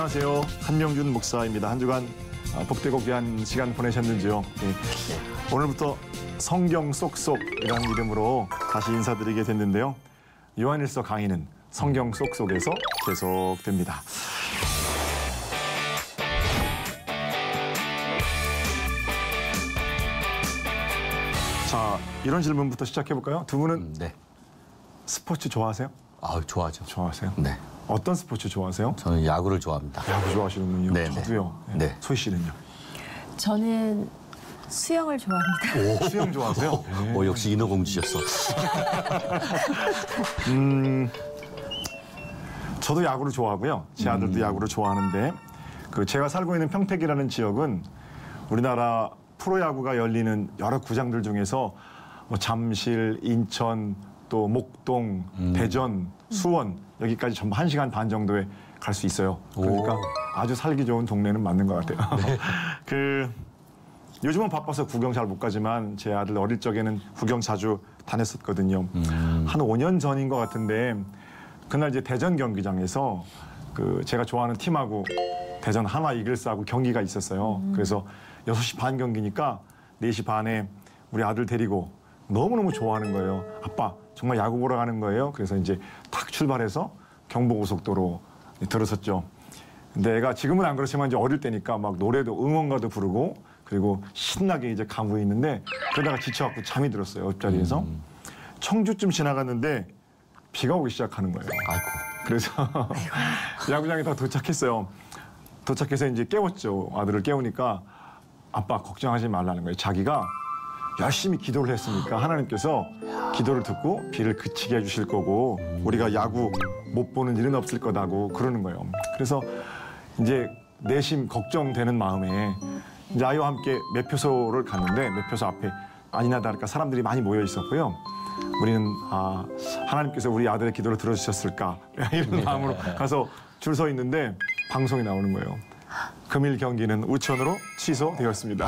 안녕하세요. 한명준 목사입니다. 한 주간 복되고 귀한 시간 보내셨는지요? 네. 오늘부터 성경 쏙쏙이라는 이름으로 다시 인사드리게 됐는데요. 요한일서 강의는 성경 쏙쏙에서 계속됩니다. 자, 이런 질문부터 시작해볼까요? 두 분은 네. 스포츠 좋아하세요? 아, 좋아하죠. 좋아하세요? 네. 어떤 스포츠 좋아하세요? 저는 야구를 좋아합니다. 야구 좋아하시는군요. 네, 저도요. 네. 네. 소희 씨는요? 저는 수영을 좋아합니다. 수영 좋아하세요? 네. 역시 인어공주셨어. 저도 야구를 좋아하고요. 제 아들도 야구를 좋아하는데 제가 살고 있는 평택이라는 지역은 우리나라 프로야구가 열리는 여러 구장들 중에서 뭐 잠실, 인천, 또 목동, 대전, 수원 여기까지 전부 1시간 반 정도에 갈 수 있어요. 그러니까 아주 살기 좋은 동네는 맞는 것 같아요. 네. 요즘은 바빠서 구경 잘 못 가지만 제 아들 어릴 적에는 구경 자주 다녔었거든요. 한 5년 전인 것 같은데 그날 이제 대전 경기장에서 제가 좋아하는 팀하고 대전 하나 이글스하고 경기가 있었어요. 그래서 6시 반 경기니까 4시 반에 우리 아들 데리고 너무너무 좋아하는 거예요. 아빠 정말 야구 보러 가는 거예요. 그래서 이제 탁 출발해서 경부고속도로 들어섰죠. 근데 애가 지금은 안 그렇지만 이제 어릴 때니까 막 노래도 응원가도 부르고 그리고 신나게 이제 가고 있는데 그러다가 지쳐갖고 잠이 들었어요. 옆자리에서. 청주쯤 지나갔는데 비가 오기 시작하는 거예요. 아이고. 그래서 야구장에 다 도착했어요. 도착해서 이제 깨웠죠. 아들을 깨우니까 아빠 걱정하지 말라는 거예요. 자기가 열심히 기도를 했으니까 하나님께서 기도를 듣고 비를 그치게 해주실 거고 우리가 야구 못 보는 일은 없을 거다고 그러는 거예요. 그래서 이제 내심 걱정되는 마음에 이제 아이와 함께 매표소를 갔는데 매표소 앞에 아니나 다를까 사람들이 많이 모여 있었고요. 우리는 하나님께서 우리 아들의 기도를 들어주셨을까 이런 마음으로 가서 줄 서 있는데 방송이 나오는 거예요. 금일 경기는 우천으로 취소되었습니다.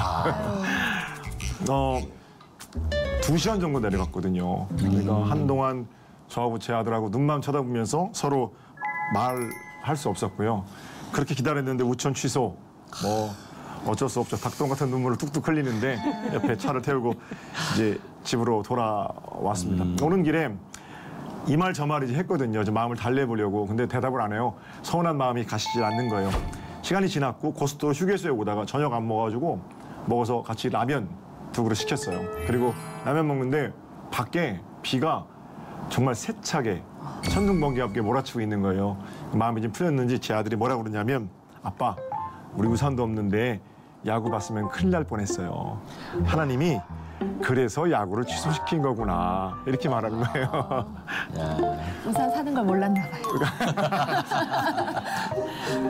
2시간 정도 내려갔거든요. 그러니까 한동안 저하고 제 아들하고 눈만 쳐다보면서 서로 말할 수 없었고요. 그렇게 기다렸는데 우천 취소, 뭐 어쩔 수 없죠. 닭똥 같은 눈물을 뚝뚝 흘리는데 옆에 차를 태우고 이제 집으로 돌아왔습니다. 오는 길에 이 말 저 말 이제 했거든요. 좀 마음을 달래보려고. 근데 대답을 안 해요. 서운한 마음이 가시질 않는 거예요. 시간이 지났고 고속도로 휴게소에 오다가 저녁 안 먹어가지고 먹어서 같이 라면 2그릇 시켰어요. 그리고 라면 먹는데 밖에 비가 정말 세차게 천둥번개와 함께 몰아치고 있는 거예요. 마음이 좀 풀렸는지 제 아들이 뭐라고 그러냐면 아빠 우리 우산도 없는데 야구 봤으면 큰일 날 뻔했어요. 하나님이 그래서 야구를 취소시킨 거구나 이렇게 말하는 거예요. 우산 사는 걸 몰랐나 봐요.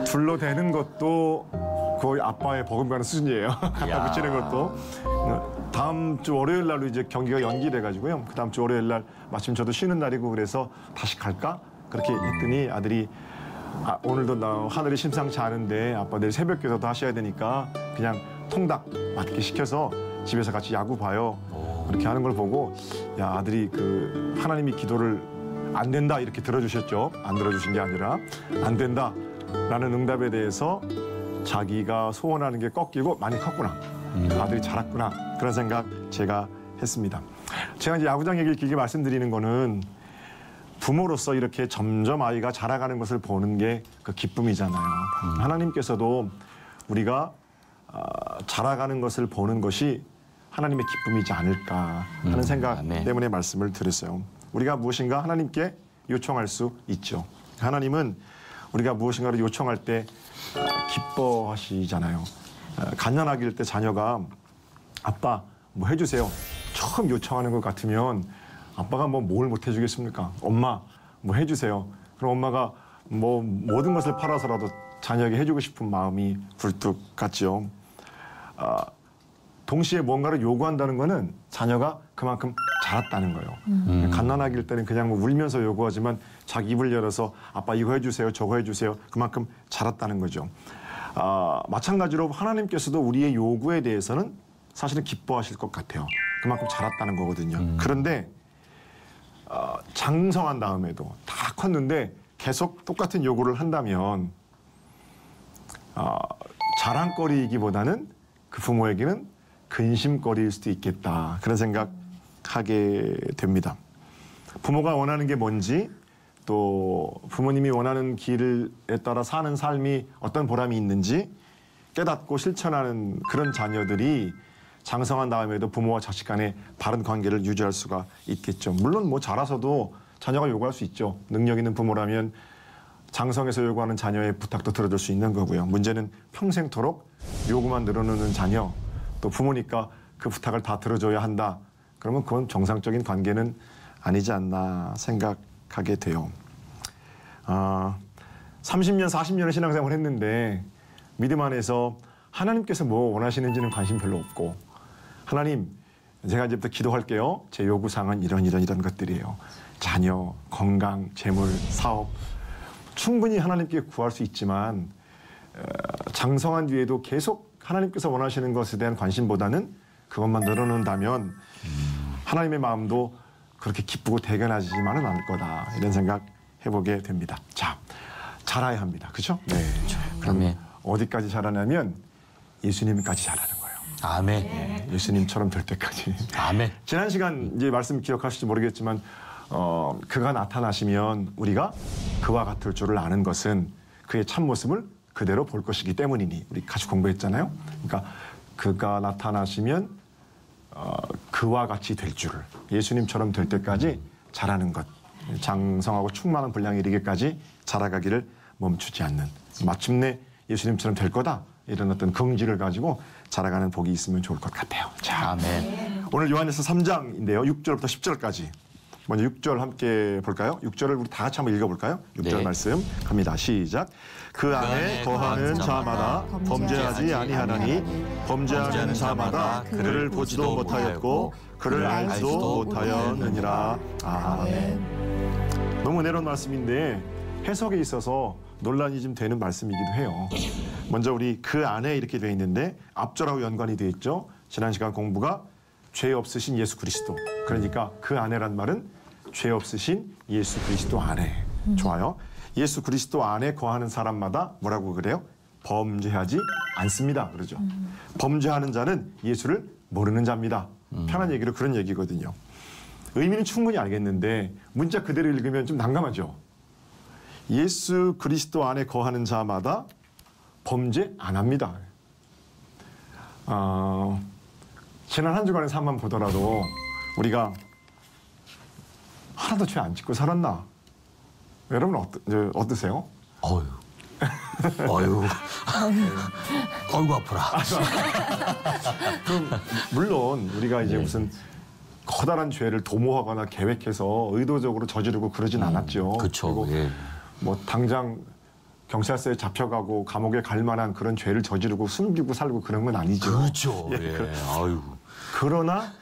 둘로 되는 것도 거의 아빠의 버금가는 수준이에요. 갖다 붙이는 것도. 다음 주 월요일 날로 이제 경기가 연기돼가지고요. 그 다음 주 월요일 날 마침 저도 쉬는 날이고 그래서 다시 갈까? 그렇게 했더니 아들이 오늘도 하늘이 심상치 않은데 아빠 내일 새벽 기도도 하셔야 되니까 그냥 통닭 맛있게 시켜서 집에서 같이 야구 봐요. 그렇게 하는 걸 보고 야 아들이 하나님이 기도를 안 된다 이렇게 들어주셨죠. 안 들어주신 게 아니라 안 된다라는 응답에 대해서 자기가 소원하는 게 꺾이고 많이 컸구나. 아들이 자랐구나. 그런 생각 제가 했습니다. 제가 이제 야구장 얘기를 길게 말씀드리는 거는 부모로서 이렇게 점점 아이가 자라가는 것을 보는 게 그 기쁨이잖아요. 하나님께서도 우리가 자라가는 것을 보는 것이 하나님의 기쁨이지 않을까 하는 생각 때문에 말씀을 드렸어요. 우리가 무엇인가 하나님께 요청할 수 있죠. 하나님은 우리가 무엇인가를 요청할 때 기뻐하시잖아요. 갓난아기일 때 자녀가 아빠 뭐 해주세요. 처음 요청하는 것 같으면 아빠가 뭘 못 해주겠습니까? 엄마 뭐 해주세요. 그럼 엄마가 뭐 모든 것을 팔아서라도 자녀에게 해주고 싶은 마음이 굴뚝 같죠. 동시에 뭔가를 요구한다는 거는 자녀가 그만큼 자랐다는 거예요. 갓난아기일 때는 그냥 울면서 요구하지만 자기 입을 열어서 아빠 이거 해주세요, 저거 해주세요. 그만큼 자랐다는 거죠. 마찬가지로 하나님께서도 우리의 요구에 대해서는 사실은 기뻐하실 것 같아요. 그만큼 자랐다는 거거든요. 그런데 장성한 다음에도 다 컸는데 계속 똑같은 요구를 한다면 자랑거리이기보다는 그 부모에게는 근심거리일 수도 있겠다. 그런 생각하게 됩니다. 부모가 원하는 게 뭔지 또 부모님이 원하는 길에 따라 사는 삶이 어떤 보람이 있는지 깨닫고 실천하는 그런 자녀들이 장성한 다음에도 부모와 자식 간의 바른 관계를 유지할 수가 있겠죠. 물론 뭐 자라서도 자녀가 요구할 수 있죠. 능력 있는 부모라면 장성해서 요구하는 자녀의 부탁도 들어줄 수 있는 거고요. 문제는 평생토록 요구만 늘어놓는 자녀, 또 부모니까 그 부탁을 다 들어줘야 한다. 그러면 그건 정상적인 관계는 아니지 않나 생각하게 돼요. 30년, 40년을 신앙생활을 했는데 믿음 안에서 하나님께서 뭐 원하시는지는 관심 별로 없고 하나님, 제가 이제부터 기도할게요. 제 요구사항은 이런 것들이에요. 자녀, 건강, 재물, 사업. 충분히 하나님께 구할 수 있지만 장성한 뒤에도 계속 하나님께서 원하시는 것에 대한 관심보다는 그것만 늘어놓는다면 하나님의 마음도 그렇게 기쁘고 대견하지만은 않을 거다. 이런 생각 해보게 됩니다. 자, 자라야 합니다. 그렇죠? 네. 그러면 어디까지 자라냐면 예수님까지 자라는 거예요. 아멘. 네, 예수님처럼 될 때까지. 아멘. 지난 시간 이제 말씀 기억하실지 모르겠지만 그가 나타나시면 우리가 그와 같을 줄을 아는 것은 그의 참모습을 그대로 볼 것이기 때문이니 우리 같이 공부했잖아요. 그러니까 그가 나타나시면 그와 같이 될 줄을 예수님처럼 될 때까지 자라는 것, 장성하고 충만한 분량에 이르기까지 자라가기를 멈추지 않는, 마침내 예수님처럼 될 거다 이런 어떤 긍지를 가지고 자라가는 복이 있으면 좋을 것 같아요. 자, 아멘. 오늘 요한에서 3장인데요. 6절부터 10절까지. 먼저 6절 함께 볼까요? 6절을 우리 다 같이 한번 읽어볼까요? 6절 네. 말씀 갑니다. 시작. 그 안에 거하는 자마다 범죄하지 아니하나니 범죄하는 자마다 그를 보지도 못하였고 그를 알지도 못하였느니라. 아멘. 너무 은혜로운 말씀인데 해석에 있어서 논란이 좀 되는 말씀이기도 해요. 먼저 우리 그 안에 이렇게 돼 있는데 앞절하고 연관이 돼 있죠. 지난 시간 공부가 죄 없으신 예수 그리스도. 그러니까 그 안에란 말은 죄 없으신 예수 그리스도 안에. 좋아요. 예수 그리스도 안에 거하는 사람마다 뭐라고 그래요? 범죄하지 않습니다. 그러죠. 범죄하는 자는 예수를 모르는 자입니다. 편한 얘기로 그런 얘기거든요. 의미는 충분히 알겠는데 문자 그대로 읽으면 좀 난감하죠. 예수 그리스도 안에 거하는 자마다 범죄 안 합니다. 지난 한 주간의 삶만 보더라도 우리가 하나도 죄 안 짓고 살았나? 여러분 어떠세요? 어휴. 어휴. 어이구 아프라. 그럼 물론 우리가 이제 무슨 커다란 죄를 도모하거나 계획해서 의도적으로 저지르고 그러진 않았죠. 그렇죠. 그리고 예. 뭐 당장 경찰서에 잡혀가고 감옥에 갈 만한 그런 죄를 저지르고 숨기고 살고 그런 건 아니죠. 그렇죠. 예, 예. 아유. 그러나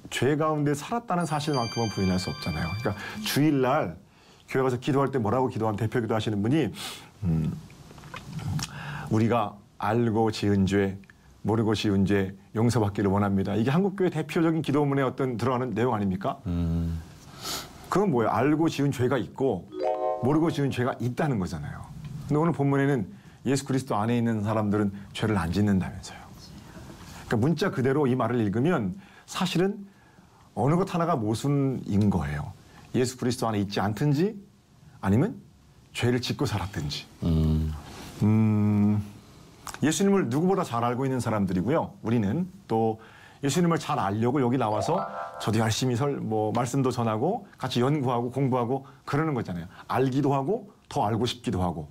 죄 가운데 살았다는 사실만큼은 부인할 수 없잖아요. 그러니까 주일날 교회 가서 기도할 때 뭐라고 기도하면 대표 기도하시는 분이 우리가 알고 지은 죄, 모르고 지은 죄 용서받기를 원합니다. 이게 한국교회 대표적인 기도문에 어떤 들어가는 내용 아닙니까? 그건 뭐예요? 알고 지은 죄가 있고 모르고 지은 죄가 있다는 거잖아요. 근데 오늘 본문에는 예수 그리스도 안에 있는 사람들은 죄를 안 짓는다면서요. 그러니까 문자 그대로 이 말을 읽으면 사실은 어느 것 하나가 모순인 거예요. 예수 그리스도 안에 있지 않든지 아니면 죄를 짓고 살았든지. 예수님을 누구보다 잘 알고 있는 사람들이고요. 우리는 또 예수님을 잘 알려고 여기 나와서 저도 열심히 말씀도 전하고 같이 연구하고 공부하고 그러는 거잖아요. 알기도 하고 더 알고 싶기도 하고.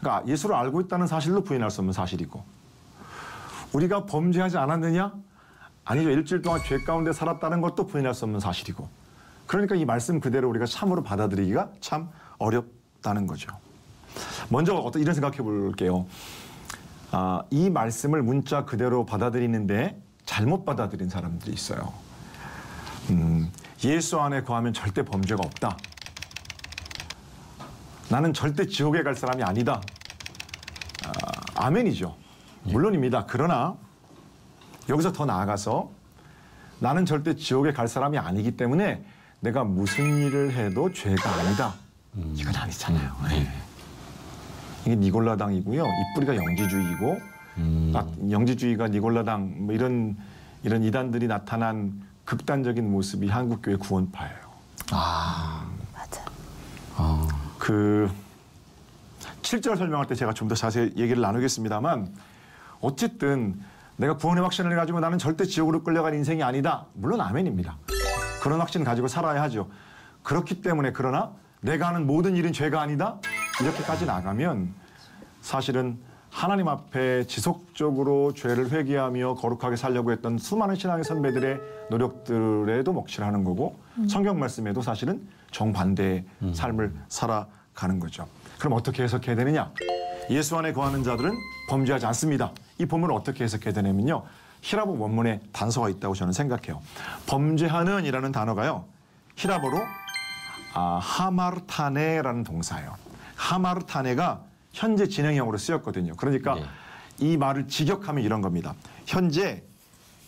그러니까 예수를 알고 있다는 사실도 부인할 수 없는 사실이고. 우리가 범죄하지 않았느냐? 아니죠. 일주일 동안 죄 가운데 살았다는 것도 부인할 수 없는 사실이고. 그러니까 이 말씀 그대로 우리가 참으로 받아들이기가 참 어렵다는 거죠. 먼저 이런 생각해 볼게요. 이 말씀을 문자 그대로 받아들이는데 잘못 받아들인 사람들이 있어요. 예수 안에 거하면 절대 범죄가 없다. 나는 절대 지옥에 갈 사람이 아니다. 아멘이죠. 물론입니다. 그러나 여기서 더 나아가서 나는 절대 지옥에 갈 사람이 아니기 때문에 내가 무슨 일을 해도 죄가 아니다. 이건 아니잖아요. 이게 니골라당이고요. 이 뿌리가 영지주의이고 영지주의가 니골라당 뭐 이런 이단들이 나타난 극단적인 모습이 한국교회 구원파예요. 맞아. 그 7절 설명할 때 제가 좀 더 자세히 얘기를 나누겠습니다만 어쨌든 내가 구원의 확신을 가지고 나는 절대 지옥으로 끌려갈 인생이 아니다. 물론 아멘입니다. 그런 확신 가지고 살아야 하죠. 그렇기 때문에 그러나 내가 하는 모든 일은 죄가 아니다. 이렇게까지 나가면 사실은 하나님 앞에 지속적으로 죄를 회개하며 거룩하게 살려고 했던 수많은 신앙의 선배들의 노력들에도 먹칠하는 거고 성경 말씀에도 사실은 정반대의 삶을 살아가는 거죠. 그럼 어떻게 해석해야 되느냐? 예수 안에 거하는 자들은 범죄하지 않습니다. 이 본문을 어떻게 해석해야 되냐면요. 히라보 원문에 단서가 있다고 저는 생각해요. 범죄하는 이라는 단어가요. 히라보로 하마르타네라는 동사예요. 하마르타네가 현재 진행형으로 쓰였거든요. 그러니까 네. 이 말을 직역하면 이런 겁니다. 현재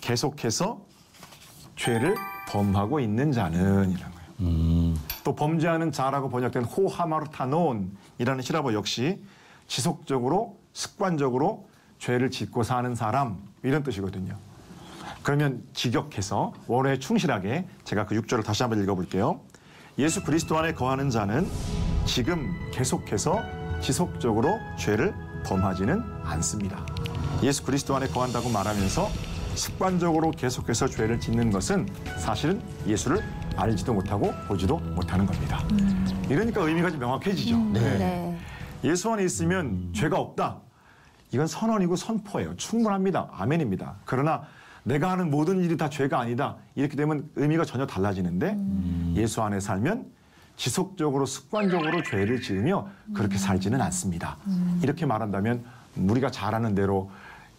계속해서 죄를 범하고 있는 자는 이런 거예요. 또 범죄하는 자라고 번역된 호하마르타논이라는 히라보 역시 지속적으로 습관적으로 죄를 짓고 사는 사람 이런 뜻이거든요. 그러면 직역해서 원어에 충실하게 제가 그 6절을 다시 한번 읽어볼게요. 예수 그리스도 안에 거하는 자는 지금 계속해서 지속적으로 죄를 범하지는 않습니다. 예수 그리스도 안에 거한다고 말하면서 습관적으로 계속해서 죄를 짓는 것은 사실은 예수를 알지도 못하고 보지도 못하는 겁니다. 이러니까 의미가 좀 명확해지죠. 네. 예수 안에 있으면 죄가 없다. 이건 선언이고 선포예요. 충분합니다. 아멘입니다. 그러나 내가 하는 모든 일이 다 죄가 아니다. 이렇게 되면 의미가 전혀 달라지는데 예수 안에 살면 지속적으로 습관적으로 죄를 지으며 그렇게 살지는 않습니다. 이렇게 말한다면 우리가 잘 아는 대로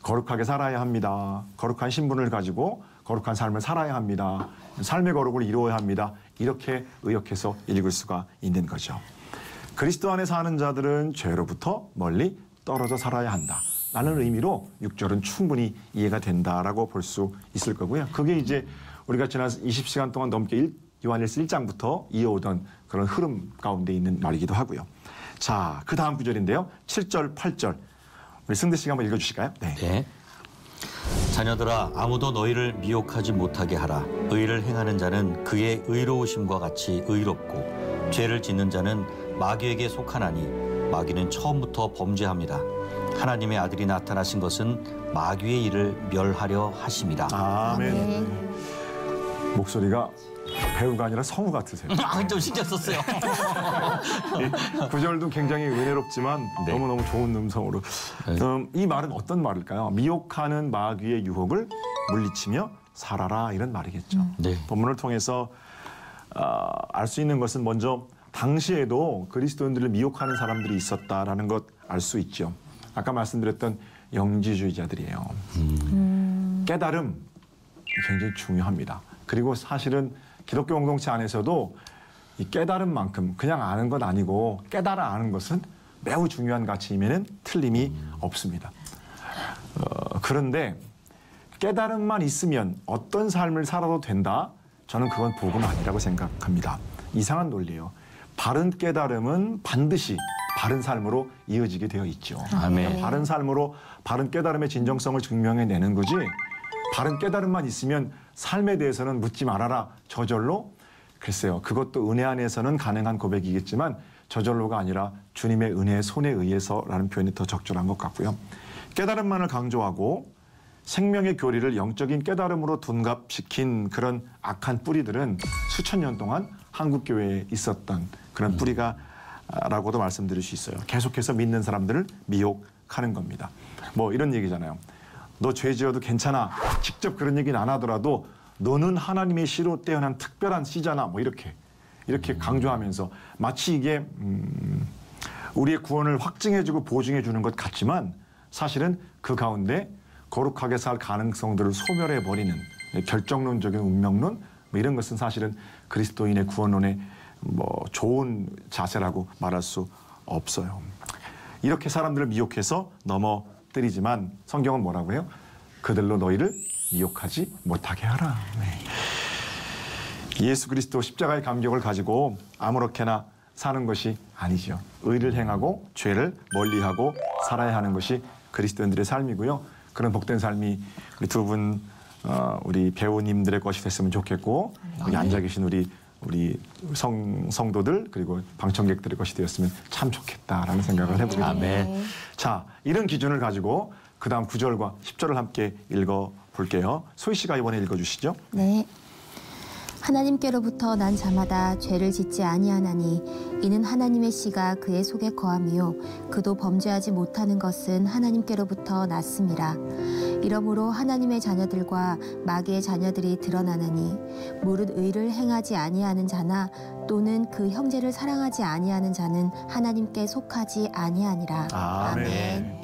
거룩하게 살아야 합니다. 거룩한 신분을 가지고 거룩한 삶을 살아야 합니다. 삶의 거룩을 이루어야 합니다. 이렇게 의역해서 읽을 수가 있는 거죠. 그리스도 안에 사는 자들은 죄로부터 멀리 떨어져 살아야 한다. 라는 의미로 6절은 충분히 이해가 된다라고 볼 수 있을 거고요. 그게 이제 우리가 지난 20시간 동안 넘게 요한일서 1장부터 이어오던 그런 흐름 가운데 있는 말이기도 하고요. 자, 그 다음 구절인데요. 7절, 8절. 우리 승대 씨가 한번 읽어주실까요? 네. 네. 자녀들아 아무도 너희를 미혹하지 못하게 하라. 의를 행하는 자는 그의 의로우심과 같이 의롭고 죄를 짓는 자는 마귀에게 속하나니 마귀는 처음부터 범죄합니다. 하나님의 아들이 나타나신 것은 마귀의 일을 멸하려 하심이라. 아멘. 목소리가 배우가 아니라 성우 같으세요. 좀 신경 썼어요. 구절도 굉장히 은혜롭지만 네. 너무너무 좋은 음성으로. 이 말은 어떤 말일까요? 미혹하는 마귀의 유혹을 물리치며 살아라 이런 말이겠죠. 네. 본문을 통해서 알 수 있는 것은 먼저 당시에도 그리스도인들을 미혹하는 사람들이 있었다라는 것 알 수 있죠. 아까 말씀드렸던 영지주의자들이에요. 깨달음 굉장히 중요합니다. 그리고 사실은 기독교 공동체 안에서도 이 깨달음만큼 그냥 아는 것 아니고 깨달아 아는 것은 매우 중요한 가치임에는 틀림이 없습니다. 그런데 깨달음만 있으면 어떤 삶을 살아도 된다? 저는 그건 복음 아니라고 생각합니다. 이상한 논리예요. 바른 깨달음은 반드시 바른 삶으로 이어지게 되어 있죠. 아멘. 바른 삶으로 바른 깨달음의 진정성을 증명해내는 거지 바른 깨달음만 있으면 삶에 대해서는 묻지 말아라. 저절로 글쎄요. 그것도 은혜 안에서는 가능한 고백이겠지만 저절로가 아니라 주님의 은혜의 손에 의해서라는 표현이 더 적절한 것 같고요. 깨달음만을 강조하고 생명의 교리를 영적인 깨달음으로 둔갑시킨 그런 악한 뿌리들은 수천 년 동안 한국 교회에 있었던 그런 뿌리가 라고도 말씀드릴 수 있어요. 계속해서 믿는 사람들을 미혹하는 겁니다. 뭐 이런 얘기잖아요. 너 죄 지어도 괜찮아. 직접 그런 얘기는 안 하더라도 너는 하나님의 씨로 떼어난 특별한 씨잖아. 뭐 이렇게 강조하면서 마치 이게 우리의 구원을 확증해주고 보증해주는 것 같지만 사실은 그 가운데 거룩하게 살 가능성들을 소멸해버리는 결정론적인 운명론 뭐 이런 것은 사실은 그리스도인의 구원론의 뭐 좋은 자세라고 말할 수 없어요. 이렇게 사람들을 미혹해서 넘어뜨리지만 성경은 뭐라고 해요? 그들로 너희를 미혹하지 못하게 하라. 네. 예수 그리스도 십자가의 감격을 가지고 아무렇게나 사는 것이 아니죠. 의를 행하고 죄를 멀리하고 살아야 하는 것이 그리스도인들의 삶이고요. 그런 복된 삶이 우리 두 분 우리 배우님들의 것이 됐으면 좋겠고 여기 앉아 계신 우리 성도들 그리고 방청객들의 것이 되었으면 참 좋겠다라는 생각을 해보게 됩니다. 아멘. 자, 이런 기준을 가지고 그 다음 9절과 10절을 함께 읽어볼게요. 소희 씨가 이번에 읽어주시죠. 네. 하나님께로부터 난 자마다 죄를 짓지 아니하나니 이는 하나님의 씨가 그의 속에 거함이요 그도 범죄하지 못하는 것은 하나님께로부터 났음이라. 이러므로 하나님의 자녀들과 마귀의 자녀들이 드러나나니 무릇 의를 행하지 아니하는 자나 또는 그 형제를 사랑하지 아니하는 자는 하나님께 속하지 아니하니라. 아멘.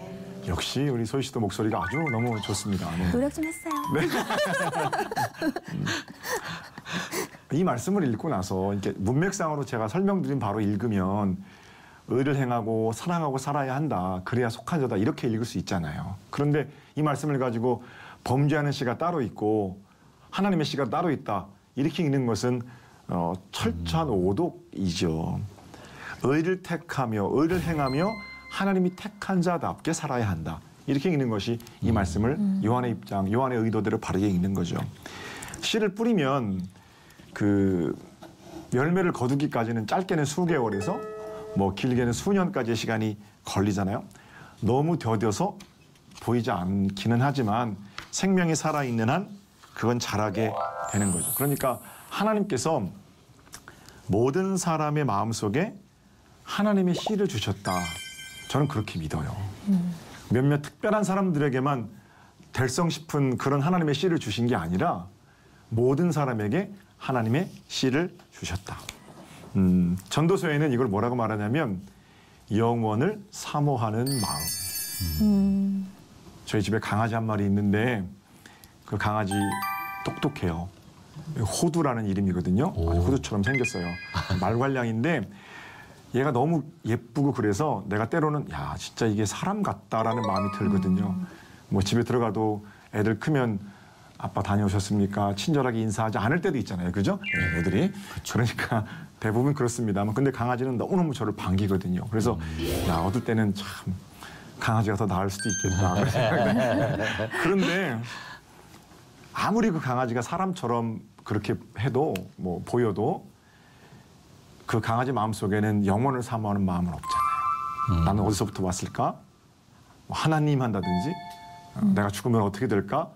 역시 우리 소희 씨도 목소리가 아주 너무 좋습니다. 네. 노력 좀 했어요. 이 말씀을 읽고 나서 이렇게 문맥상으로 제가 설명드린 바로 읽으면 의를 행하고 사랑하고 살아야 한다. 그래야 속한 자다. 이렇게 읽을 수 있잖아요. 그런데 이 말씀을 가지고 범죄하는 씨가 따로 있고 하나님의 씨가 따로 있다. 이렇게 읽는 것은 철저한 오독이죠. 의를 택하며 의를 행하며 하나님이 택한 자답게 살아야 한다. 이렇게 읽는 것이 이 말씀을 요한의 입장, 요한의 의도대로 바르게 읽는 거죠. 씨를 뿌리면 그 열매를 거두기까지는 짧게는 수개월에서 뭐 길게는 수년까지의 시간이 걸리잖아요. 너무 더뎌서 보이지 않기는 하지만 생명이 살아있는 한 그건 자라게 되는 거죠. 그러니까 하나님께서 모든 사람의 마음속에 하나님의 씨를 주셨다. 저는 그렇게 믿어요. 몇몇 특별한 사람들에게만 될성 싶은 그런 하나님의 씨를 주신 게 아니라 모든 사람에게 하나님의 씨를 주셨다. 전도서에는 이걸 뭐라고 말하냐면 영원을 사모하는 마음. 저희 집에 강아지 한 마리 있는데 그 강아지 똑똑해요. 호두라는 이름이거든요. 아주 호두처럼 생겼어요. 말괄량인데 얘가 너무 예쁘고 그래서 내가 때로는 야 진짜 이게 사람 같다라는 마음이 들거든요. 뭐 집에 들어가도 애들 크면 아빠 다녀오셨습니까? 친절하게 인사하지 않을 때도 있잖아요. 그죠? 네, 애들이. 그러니까 대부분 그렇습니다만 근데 강아지는 너무너무 저를 반기거든요. 그래서 야 얻을 때는 참 강아지가 더 나을 수도 있겠다. 그런데 아무리 그 강아지가 사람처럼 그렇게 해도 뭐 보여도 그 강아지 마음속에는 영혼을 사모하는 마음은 없잖아요. 나는 어디서부터 왔을까? 뭐 하나님 한다든지 내가 죽으면 어떻게 될까?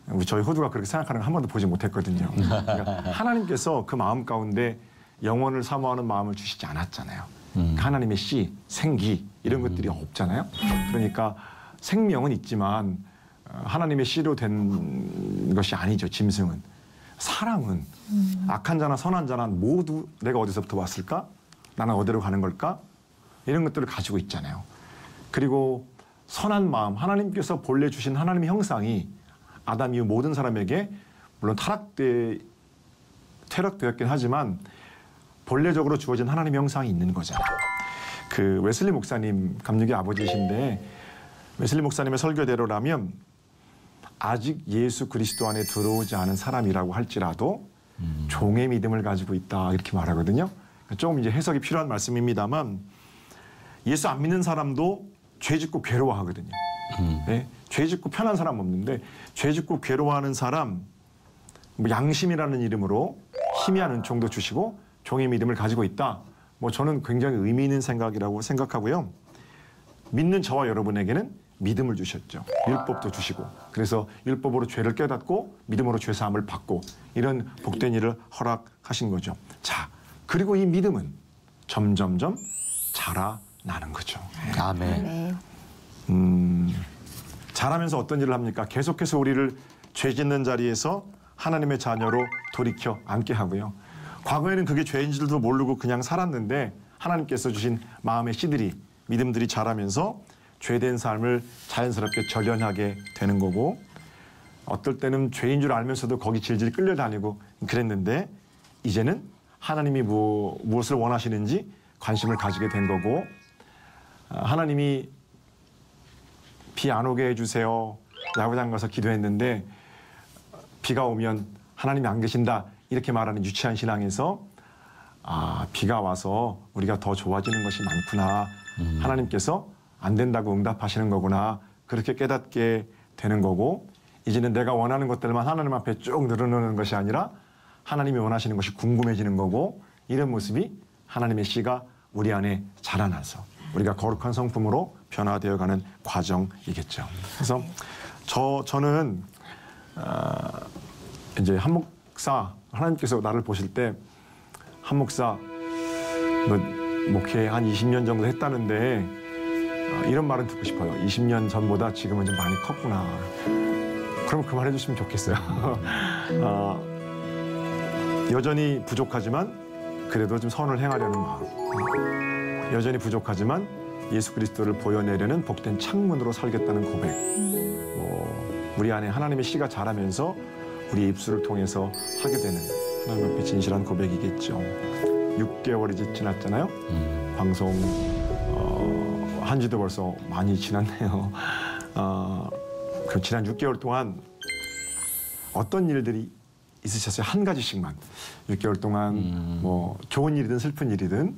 우리 저희 호두가 그렇게 생각하는 거 한 번도 보지 못했거든요. 그러니까 하나님께서 그 마음 가운데 영혼을 사모하는 마음을 주시지 않았잖아요. 하나님의 씨, 생기 이런 것들이 없잖아요. 그러니까 생명은 있지만 하나님의 씨로 된 것이 아니죠. 짐승은. 사랑은 악한 자나 선한 자나 모두 내가 어디서부터 왔을까? 나는 어디로 가는 걸까? 이런 것들을 가지고 있잖아요. 그리고 선한 마음, 하나님께서 본래 주신 하나님의 형상이 아담 이후 모든 사람에게 물론 퇴락되었긴 하지만 본래적으로 주어진 하나님의 형상이 있는 거잖아요. 그 웨슬리 목사님, 감독의 아버지이신데 웨슬리 목사님의 설교대로라면 아직 예수 그리스도 안에 들어오지 않은 사람이라고 할지라도 종의 믿음을 가지고 있다 이렇게 말하거든요. 조금 이제 해석이 필요한 말씀입니다만 예수 안 믿는 사람도 죄 짓고 괴로워하거든요. 네? 죄 짓고 편한 사람 없는데 죄 짓고 괴로워하는 사람 뭐 양심이라는 이름으로 희미한 은총도 주시고 종의 믿음을 가지고 있다. 뭐 저는 굉장히 의미 있는 생각이라고 생각하고요. 믿는 저와 여러분에게는 믿음을 주셨죠. 율법도 주시고 그래서 율법으로 죄를 깨닫고 믿음으로 죄사함을 받고 이런 복된 일을 허락하신 거죠. 자, 그리고 이 믿음은 점점점 자라나는 거죠. 아멘. 네. 자라면서 어떤 일을 합니까? 계속해서 우리를 죄 짓는 자리에서 하나님의 자녀로 돌이켜 앉게 하고요. 과거에는 그게 죄인 줄도 모르고 그냥 살았는데 하나님께서 주신 마음의 씨들이 믿음들이 자라면서 죄된 삶을 자연스럽게 절연하게 되는 거고 어떨 때는 죄인 줄 알면서도 거기 질질 끌려다니고 그랬는데 이제는 하나님이 무엇을 원하시는지 관심을 가지게 된 거고 하나님이 비 안 오게 해주세요. 야구장 가서 기도했는데 비가 오면 하나님이 안 계신다 이렇게 말하는 유치한 신앙에서 비가 와서 우리가 더 좋아지는 것이 많구나. 하나님께서 안 된다고 응답하시는 거구나. 그렇게 깨닫게 되는 거고 이제는 내가 원하는 것들만 하나님 앞에 쭉 늘어놓는 것이 아니라 하나님이 원하시는 것이 궁금해지는 거고 이런 모습이 하나님의 씨가 우리 안에 자라나서 우리가 거룩한 성품으로 변화되어가는 과정이겠죠. 그래서 저는 이제 한 목사 하나님께서 나를 보실 때 한 목사 너 목회 한 20년 정도 했다는데 이런 말은 듣고 싶어요. 20년 전보다 지금은 좀 많이 컸구나. 그럼 그 말 해주시면 좋겠어요. 여전히 부족하지만 그래도 좀 선을 행하려는 마음. 여전히 부족하지만 예수 그리스도를 보여내려는 복된 창문으로 살겠다는 고백. 우리 안에 하나님의 씨가 자라면서 우리의 입술을 통해서 하게 되는 하나님 앞에 진실한 고백이겠죠. 6개월이 이제 지났잖아요. 방송 한 지도 벌써 많이 지났네요. 그 지난 6개월 동안 어떤 일들이 있으셨어요? 한 가지씩만. 6개월 동안 뭐 좋은 일이든 슬픈 일이든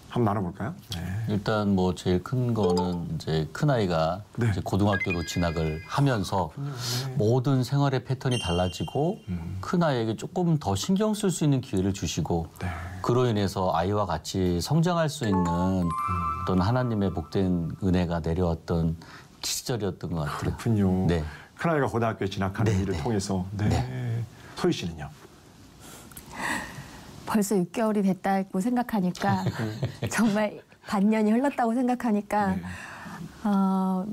한번 나눠볼까요? 네. 일단 뭐 제일 큰 거는 이제 큰 아이가 네. 이제 고등학교로 진학을 하면서 네. 모든 생활의 패턴이 달라지고 큰 아이에게 조금 더 신경 쓸 수 있는 기회를 주시고 네. 그로 인해서 아이와 같이 성장할 수 있는 어떤 하나님의 복된 은혜가 내려왔던 시절이었던 것 같아요. 그렇군요. 네. 큰아이가 고등학교에 진학하는 네, 일을 네. 통해서. 네. 네. 소희 씨는요? 벌써 6개월이 됐다고 생각하니까 정말 반년이 흘렀다고 생각하니까 네.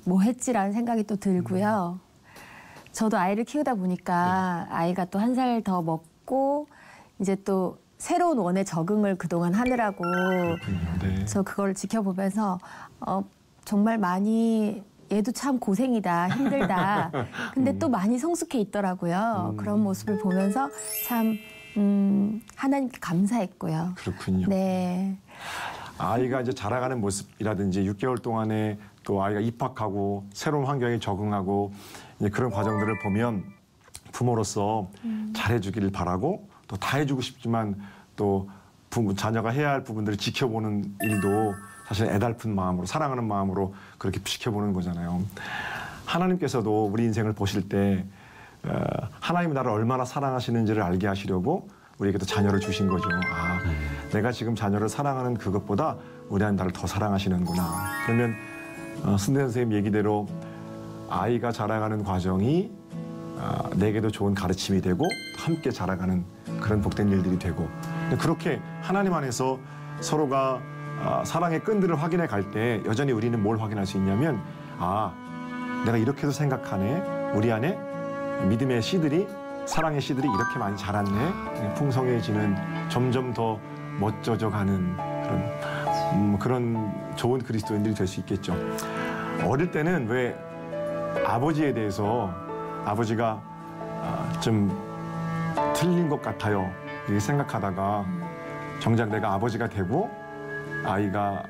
뭐 했지라는 생각이 또 들고요. 저도 아이를 키우다 보니까 아이가 또 한 살 더 먹고 이제 또 새로운 원에 적응을 그동안 하느라고 네. 그래서 그걸 지켜보면서 정말 많이 얘도 참 고생이다, 힘들다. 근데 또 많이 성숙해 있더라고요. 그런 모습을 보면서 참 하나님께 감사했고요. 그렇군요. 네. 아이가 이제 자라가는 모습이라든지 6개월 동안에 또 아이가 입학하고 새로운 환경에 적응하고 이제 그런 과정들을 보면 부모로서 잘해주기를 바라고 또 다 해주고 싶지만 또 자녀가 해야 할 부분들을 지켜보는 일도 사실 애달픈 마음으로 사랑하는 마음으로 그렇게 지켜보는 거잖아요. 하나님께서도 우리 인생을 보실 때 하나님이 나를 얼마나 사랑하시는지를 알게 하시려고 우리에게도 자녀를 주신 거죠. 내가 지금 자녀를 사랑하는 그것보다 우리 하나님 나를 더 사랑하시는구나. 그러면 순대 선생님 얘기대로 아이가 자라가는 과정이 내게도 좋은 가르침이 되고 함께 자라가는 그런 복된 일들이 되고 그렇게 하나님 안에서 서로가 사랑의 끈들을 확인해 갈 때 여전히 우리는 뭘 확인할 수 있냐면 내가 이렇게도 생각하네. 우리 안에 믿음의 씨들이 사랑의 씨들이 이렇게 많이 자랐네. 풍성해지는 점점 더 멋져져 가는 그런 좋은 그리스도인들이 될 수 있겠죠. 어릴 때는 왜 아버지에 대해서 아버지가 좀 틀린 것 같아요. 이렇게 생각하다가 정작 내가 아버지가 되고 아이가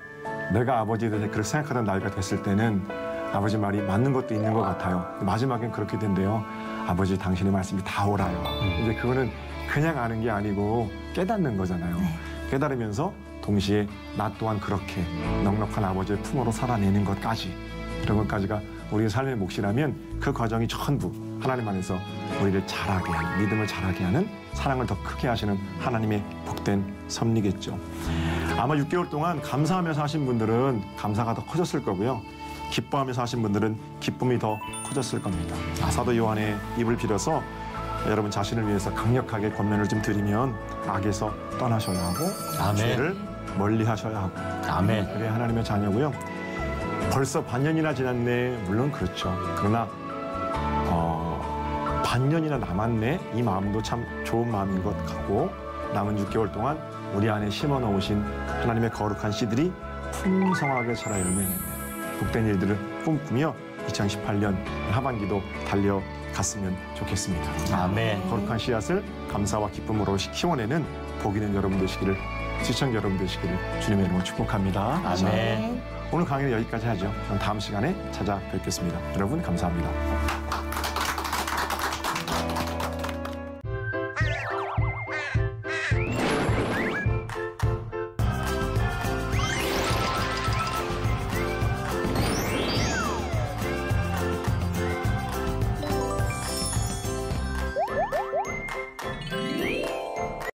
내가 아버지에 대해서 그렇게 생각하던 나이가 됐을 때는 아버지 말이 맞는 것도 있는 것 같아요. 마지막엔 그렇게 된대요. 아버지 당신의 말씀이 다 옳아요. 근데 그거는 그냥 아는 게 아니고 깨닫는 거잖아요. 네. 깨달으면서 동시에 나 또한 그렇게 넉넉한 아버지의 품으로 살아내는 것까지 그런 것까지가 우리의 삶의 몫이라면 그 과정이 전부 하나님 안에서 우리를 자라게 하는 믿음을 자라게 하는 사랑을 더 크게 하시는 하나님의 복된 섭리겠죠. 아마 6개월 동안 감사하면서 하신 분들은 감사가 더 커졌을 거고요. 기뻐하면서 하신 분들은 기쁨이 더 커졌을 겁니다. 사도 요한의 입을 빌어서 여러분 자신을 위해서 강력하게 권면을 좀 드리면 악에서 떠나셔야 하고 아멘. 죄를 멀리 하셔야 하고 아멘. 그래 하나님의 자녀고요. 벌써 반년이나 지났네. 물론 그렇죠. 그러나 반년이나 남았네. 이 마음도 참 좋은 마음인 것 같고 남은 6개월 동안 우리 안에 심어놓으신 하나님의 거룩한 씨들이 풍성하게 자라 열매내는 복된 일들을 꿈꾸며 2018년 하반기도 달려갔으면 좋겠습니다. 아멘. 거룩한 씨앗을 감사와 기쁨으로 키워내는 복 있는 여러분 되시기를 시청자 여러분 되시기를 주님의 이름으로 축복합니다. 아멘. 오늘 강의는 여기까지 하죠. 그럼 다음 시간에 찾아뵙겠습니다. 여러분 감사합니다.